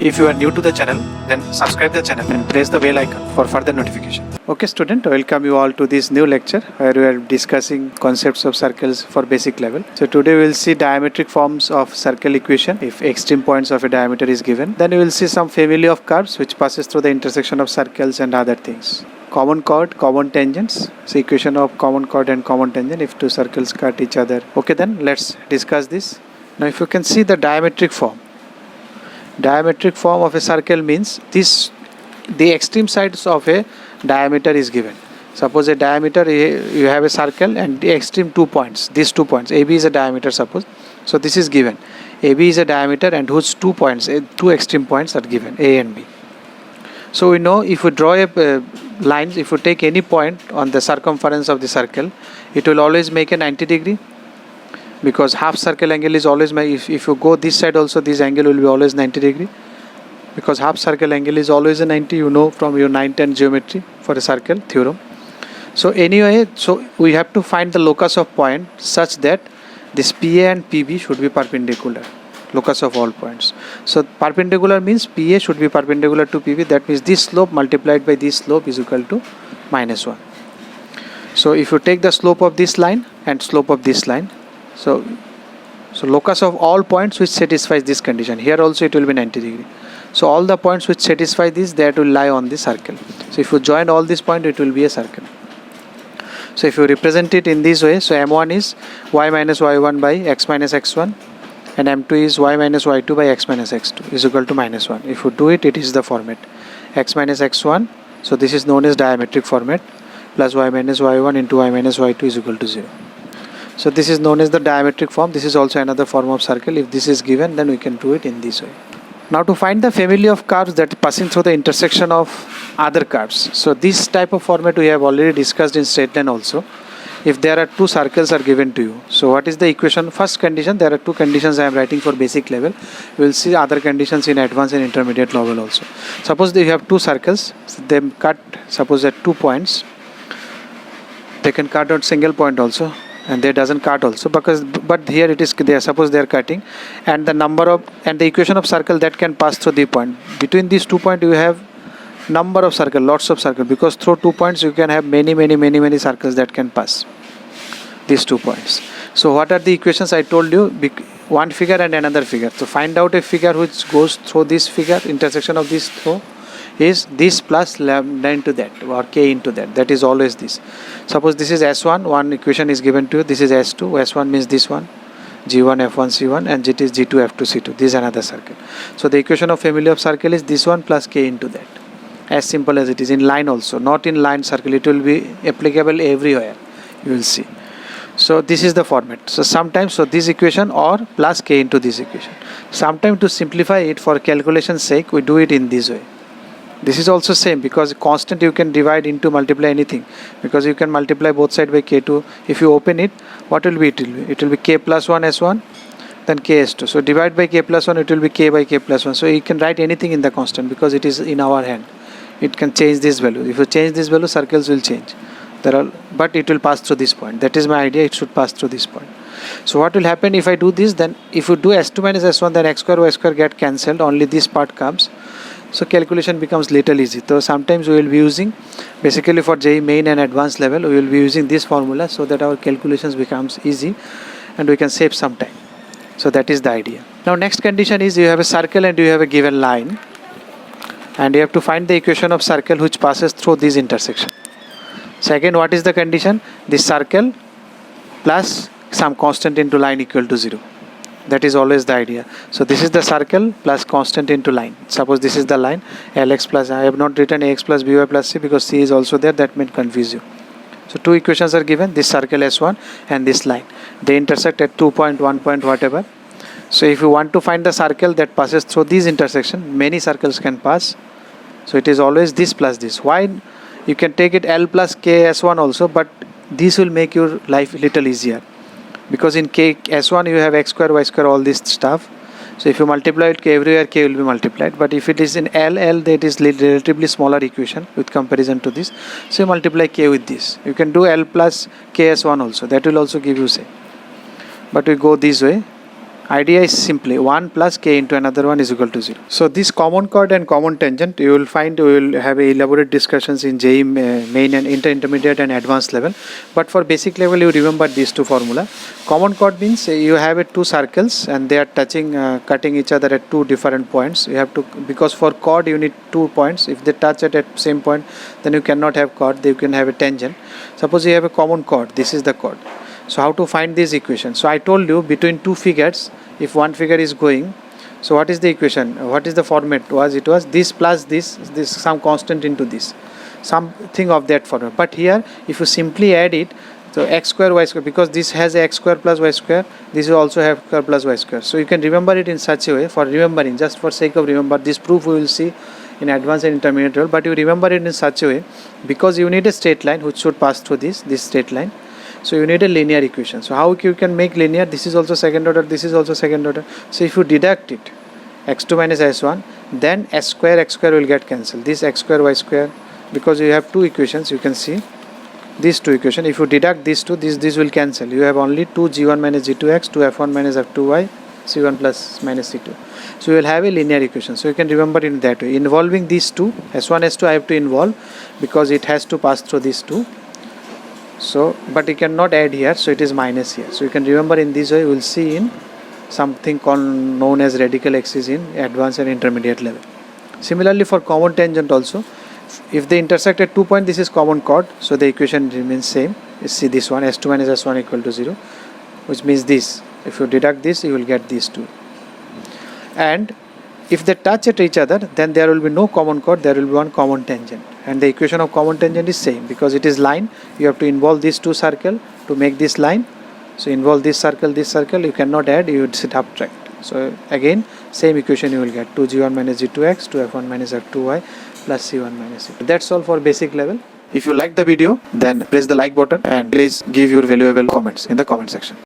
If you are new to the channel, then subscribe the channel and press the bell icon for further notification. Okay student, welcome you all to this new lecture where we are discussing concepts of circles for basic level. So today we will see diametric forms of circle equation if extreme points of a diameter is given. Then we will see some family of curves which passes through the intersection of circles and other things. Common chord, common tangents. So equation of common chord and common tangent if two circles cut each other. Okay, then let's discuss this. Now if you can see the diametric form. Diametric form of a circle means the extreme sides of a diameter is given. Suppose a diameter, you have a circle and the extreme 2 points, these 2 points, AB is a diameter suppose. So this is given. AB is a diameter and whose 2 points, 2 extreme points are given, A and B. So we know if we draw a line, if you take any point on the circumference of the circle, it will always make a 90 degree. Because half circle angle is always, if you go this side also, this angle will be always 90 degree. Because half circle angle is always a 90, you know from your 9-10 geometry for a circle theorem. So anyway, so we have to find the locus of point such that this PA and PB should be perpendicular. Locus of all points. So perpendicular means PA should be perpendicular to PB. That means this slope multiplied by this slope is equal to -1. So if you take the slope of this line and slope of this line, so locus of all points which satisfies this condition. Here also it will be 90 degree. So all the points which satisfy this, that will lie on the circle. So if you join all these points, it will be a circle. So if you represent it in this way, so M1 is y minus y1 by x minus x1 and M2 is y minus y2 by x minus x2 is equal to -1. If you do it, it is the format x minus x1. So this is known as diametric format plus y minus y1 into y minus y2 is equal to 0. So this is known as the diametric form. This is also another form of circle. If this is given, then we can do it in this way. Now to find the family of curves that passing through the intersection of other curves. So this type of format we have already discussed in straight line also. If there are two circles are given to you. So what is the equation? First condition, there are two conditions I am writing for basic level. We will see other conditions in advanced and intermediate level also. Suppose that you have two circles, they cut suppose at 2 points. They can cut at single point also. And they doesn't cut also but here it is there, suppose they are cutting, and the equation of circle that can pass through the point. Between these 2 points you have number of circle, lots of circle, because through 2 points you can have many circles that can pass these 2 points. So what are the equations I told you? One figure and another figure. So find out a figure which goes through this figure, intersection of these two is this plus lambda into that or k into that. That is always this. Suppose this is S1, one equation is given to you. This is S2. S1 means this one, G1 F1 C1, and it is G2 F2 C2. This is another circle. So the equation of family of circle is this one plus k into that. As simple as it is. In line also, not in line circle. It will be applicable everywhere. You will see. So this is the format. So sometimes, so this equation or plus k into this equation. Sometimes to simplify it for calculation sake, we do it in this way. This is also same, because constant you can divide into multiply anything, because you can multiply both sides by k2. If you open it, what will be? It will be k plus 1 s1 then k s2. So divide by k plus 1, it will be k by k plus 1. So you can write anything in the constant because it is in our hand. It can change this value. If you change this value, circles will change. But it will pass through this point. That is my idea. It should pass through this point. So what will happen if I do this? Then if you do s2 minus s1, then x square y square get cancelled. Only this part comes. So calculation becomes little easy. So sometimes we will be using, basically for JEE main and advanced level, we will be using this formula so that our calculations becomes easy and we can save some time. So that is the idea. Now next condition is you have a circle and you have a given line, and you have to find the equation of circle which passes through this intersection. Second, what is the condition? This circle plus some constant into line equal to 0. That is always the idea. So this is the circle plus constant into line. Suppose this is the line Lx plus, I have not written Ax plus By plus C because C is also there, that may confuse you. So two equations are given, this circle S1 and this line. They intersect at 2 point, 1 point, whatever. So if you want to find the circle that passes through this intersection, many circles can pass. So it is always this plus this. Why? You can take it L plus K S1 also, but this will make your life a little easier. Because in k s1 you have x square y square, all this stuff. So if you multiply it, k everywhere k will be multiplied. But if it is in L, that is relatively smaller equation with comparison to this. So you multiply k with this. You can do L plus k s1 also. That will also give you same. But we go this way. Idea is simply 1 plus k into another one is equal to 0. So this common chord and common tangent, you will find we will have elaborate discussions in JEE main and intermediate and advanced level. But for basic level, you remember these two formula. Common chord means you have two circles and they are touching, cutting each other at two different points. You have to, because for chord you need 2 points. If they touch at same point, then you cannot have chord. You can have a tangent. Suppose you have a common chord. This is the chord. So how to find this equation? So I told you between two figures, if one figure is going, so what is the equation? What is the format? It was this plus this some constant into this, something of that format. But here if you simply add it, so x square y square, because this has a x square plus y square, this will also have square plus y square. So you can remember it in such a way, for remembering, just for sake of remember. This proof we will see in advanced and intermediate level, but you remember it in such a way because you need a straight line which should pass through this straight line. So you need a linear equation. So how you can make linear? This is also second order, this is also second order. So if you deduct it, x2 minus s1, then s square x square will get cancelled. This x square y square, because you have two equations, you can see these two equations. If you deduct these two, this will cancel. You have only 2 g1 minus g2x, 2 f1 minus f2y, c1 plus minus c2. So you will have a linear equation. So you can remember in that way. Involving these two, s1, s2 I have to involve because it has to pass through these two. So, but you cannot add here, so it is minus here. So you can remember in this way. We will see in something known as radical axis in advanced and intermediate level. Similarly for common tangent also, if they intersect at 2 points, this is common chord, so the equation remains same. You see this one, s2 minus s1 equal to 0, which means this. If you deduct this, you will get these two. And if they touch at each other, then there will be no common chord, there will be one common tangent. And the equation of common tangent is same, because it is line. You have to involve these two circles to make this line. So involve this circle, you cannot add, you would subtract. So again, same equation you will get, 2g1 minus g2x, 2f1 minus f2y plus c1 minus c2. That's all for basic level. If you like the video, then press the like button and please give your valuable comments in the comment section.